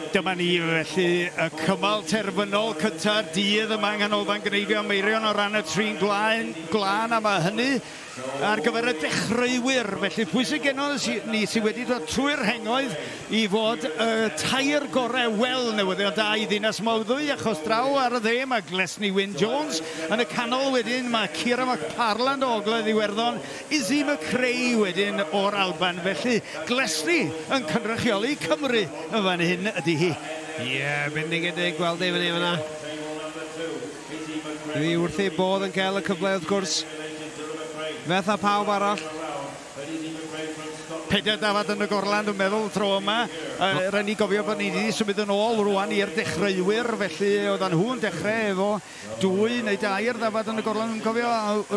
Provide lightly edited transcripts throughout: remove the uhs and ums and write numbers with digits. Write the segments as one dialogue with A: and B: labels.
A: Dyma ni felly y cymal terfynol cyntaf dydd yma yng nghanolfan Gneifio Meirion o ran y trin glân a mae hynny ar gyfer y dechreuwyr. Felly pwysig genno ni sydd wedi dod trwy'r hengoedd i fod y tair gorau wel newyddion da i ddinas Mawddwy, achos draw ar y dde mae Glesni Wyn Jones. Yn y canol wedyn mae Ciara McParland o Ogledd Iwerddon, Izzy McRae wedyn o'r Alban. Felly Glesni yn cynrychioli Cymru yn fan hyn ydy hi.
B: Ie, bendigedig gweld ei fyny fyna. Dwi wrth ei bodd yn cael y cyfle wrth gwrs. Fetha pawb arall.
A: Pedair dafad yn y gorlan, dwi'n meddwl, tro yma. Rhaid ni gofio bod ni wedi symud yn ôl rwan i'r dechreuwyr, felly oedden nhw'n dechrau efo 2 neu 2 dafad yn y gorlan, dwi'n cofio.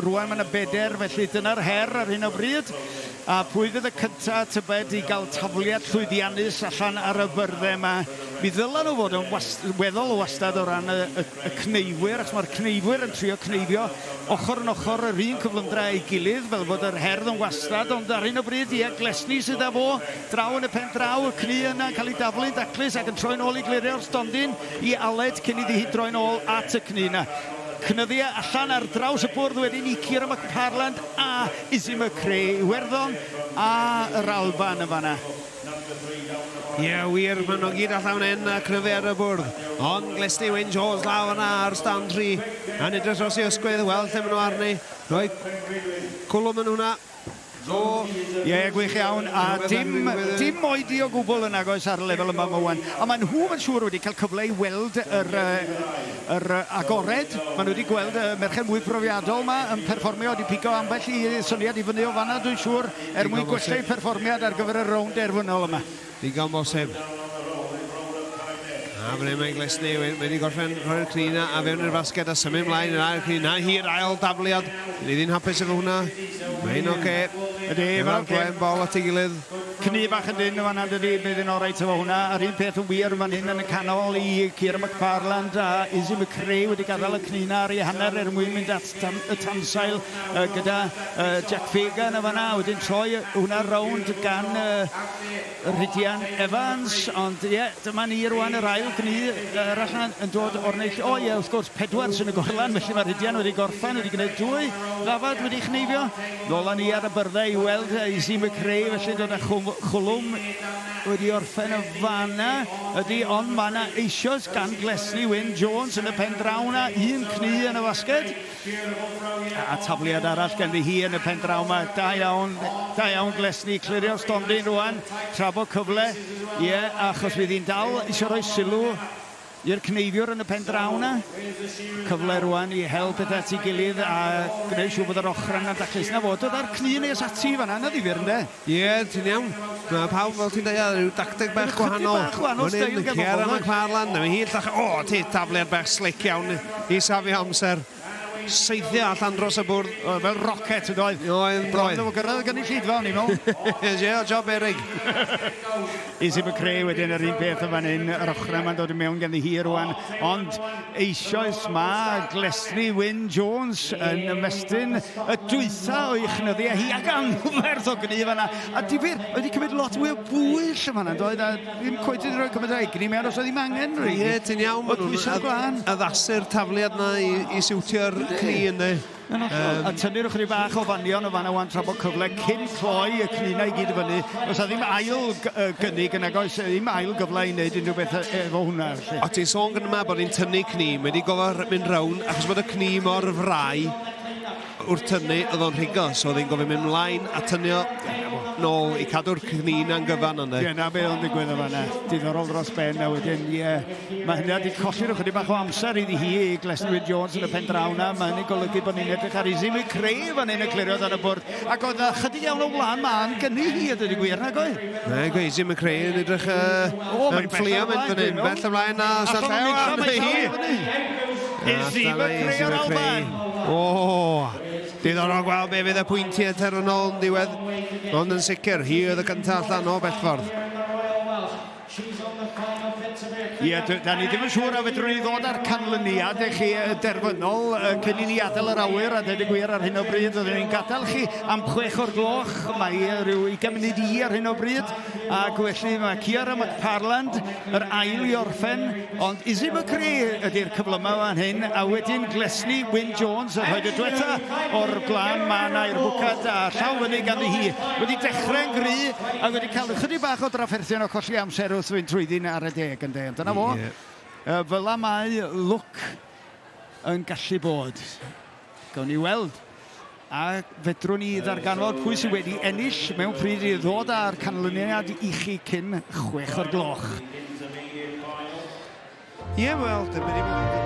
A: Rwan mae yna 4, felly dyna'r her ar hyn o bryd. A pwy fydd y cyntaf tybed i gael tafliad llwyddiannus allan ar y byrddau yma. Mi ddylan nhw fod yn weddol o wastad o ran y cneifwyr, achos mae'r cneifwyr yn trio cneifio ochr yn ochr yr un cyflymdra ei gilydd, fel bod yr herdd yn wastad, ond ar hyn o bryd, ie, Glesni sydd â fo, draw yn y pen draw, y cni yna yn cael ei daflu'n daclus ac yn troi'n ôl i glirio'r stondin i Aled cyn iddi hi droi'n ôl at y cni yna. Cnyddia allan ar draws y bwrdd wedyn i Ciara McParland a Izzy McRae, Iwerddon a yr Alban y fanna.
B: Ie, wir, maen nhw gyd allan yn cryfu ar y bwrdd. Ond Glesni Wyn Jones law yna ar stand 3. A'n edrych dros i ysgwydd, weld lle maen nhw arni. Rhoi cwlwm yn hwnna.
A: Ie, gwych iawn, a dim oedi o gwbl yn agos ar y lefel yma Mwan. A maen nhw yn siŵr wedi cael cyfle i weld yr agored. Maen nhw wedi gweld y merched mwy profiadol yma yn perfformio, wedi pigo ambell i syniad i fyny o fanna, dwi'n siŵr, mwyn gwellau perfformiad ar gyfer y rownd derfynol yma.
B: Digon bosib. A fan hyn mae Glesni wedi gorffen rhoi'r cnina a fewn i'r basged a symud mlaen yn ail cnina. Hi'r ail dafliad. Ni ddim hapus efo hwnna. Mae'n oce. Efo'r gwen bol at ei gilydd.
A: Cni bach yn dyn yma dydy, bydd yn oreit efo hwnna. Yr un peth yn wir fan hyn yn y canol i Ciara McParland a Izzy McRae wedi gadael y cnina ar ei hanner mwyn mynd at y tansail gyda Jack Fagan y fanna. Wedyn troi hwnna rownd gan Rhydian Evans. Ond ie, dyma ni rwan yr ail cni allan yn dod o'r neill. O ie, wrth gwrs, 4 sy'n y gorlan, felly mae Rhydian wedi gorffan, wedi gwneud 2 ddafad wedi chneifio. Dolan ni ar y byrddau i weld Izzy McRae, felly dod â chwlwm wedi orffen y fanna. Ydy, ond mae yna eisoes gan Glesni Wyn Jones yn y pen draw na, un cni yn y basged. A tafliad arall gen hi yn y pen draw yma. Da iawn Glesni, clirio'r stondin rwan, tra bod cyfle. Ie, achos fydd hi'n dal eisiau rhoi sylw i'r cneifiwr yn y pen draw na. Cyfle rwan i hel pethau at ei gilydd a gwneud siw bod yr ochr yna'n daclus na fod. Dod ar cni nes ati fanna, na ddifyr ynde?
B: Ie, ti'n iawn. Mae pawb fel ti'n dweud, rhyw dacteg bach gwahanol.
A: Steil gen bobl.
B: Ciara McParland, na hi llach, ti tafliad bach slick iawn i safi amser. Seithio allan dros y bwrdd.
A: Fel rocket yn doedd.
B: Oedd.
A: Bron o gyrraedd gan i llidfa o'n i mewn.
B: Ie, job erig.
A: Izzy McRae wedyn yr un peth o fan hyn. Yr ochr yma'n dod yn mewn gan hi rwan. Ond eisoes ma Glesni Wyn Jones yn ymestyn y dwytha o'i chnyddiau hi ag anferth o gni fanna. A difyr, wedi cymryd lot mwy o bwyll yma doedd. A ddim coed wedi rhoi cymryd o egni mewn os oedd ddim angen.
B: Ie, ti'n iawn.
A: O dwytha glân.
B: Addasu'r tafliad na i siwtio'r cni ynddi.
A: A tynnu'r chydig bach o fanion o fanna wan tra bod cyfle cyn cloi y cnina i gyd y fyny. Os a ddim ail gynnig yn agos, ddim ail gyfle i wneud unrhyw beth efo hwnna.
B: O ti'n sôn gyda yma bod ni'n tynnu cni, mae wedi gofio mynd rawn, achos bod y cni mor frai wrth tynnu, oedd o'n rhigo, so oedd hi'n gofio mynd mlaen a tynnu nôl i cadw'r cni na'n gyfan ynddi.
A: Ie, na be o'n digwydd o fanna. Diddorol dros ben a wedyn, ie. Mae hynny wedi colli'r chydig bach o amser iddi hi i Glesni Wyn Jones yn y pen draw na. Mae hynny'n golygu bod ni'n edrych ar Izzy McRae fan hyn y clirio dan y bwrdd. Ac oedd chydig iawn o wlan ma'n gynnu hi a dydy gwir nag oedd?
B: Ne, gwe Izzy McRae yn edrych yn fflio mynd fan hyn. Bell ymlaen na, sa'n llew arni hi.
A: Izzy McRae o'r Alban.
B: O, diddorol gweld be fydd y pwyntiau terfynol yn diwedd. Ond yn sicr, hi oedd y cyntaf allan o Bellffordd.
A: Ie, da ni ddim yn siŵr a fedrwn ni ddod ar canlyniad i chi derfynol cyn i ni adael yr awyr a dweud y gwir ar hyn o bryd. Oedden ni'n gadael chi am 6 o'r gloch. Mae rhyw 20 munud i ar hyn o bryd. Ac felly mae Ciara McFarland, yr ail i orffen. Ond Izzy McCrea ydy'r cyflymau fan hyn. A wedyn Glesni Wyn Jones yn rhoi'r diwetha o'r blaen. Mae yna i'r bwcad a llaw fyny ganddi hi. Wedi dechrau'n gry a wedi cael ychydig bach o drafferthion o colli amser wrth fynd trwyddyn ar y deg yn de. Dyna fo. Fel mae look yn gallu bod. Gawn ni weld. A fedrwn ni ddarganfod pwy sydd wedi ennill mewn pryd i ddod â'r canlyniad i chi cyn 6 o'r gloch.
B: Ie, wel, dyma ni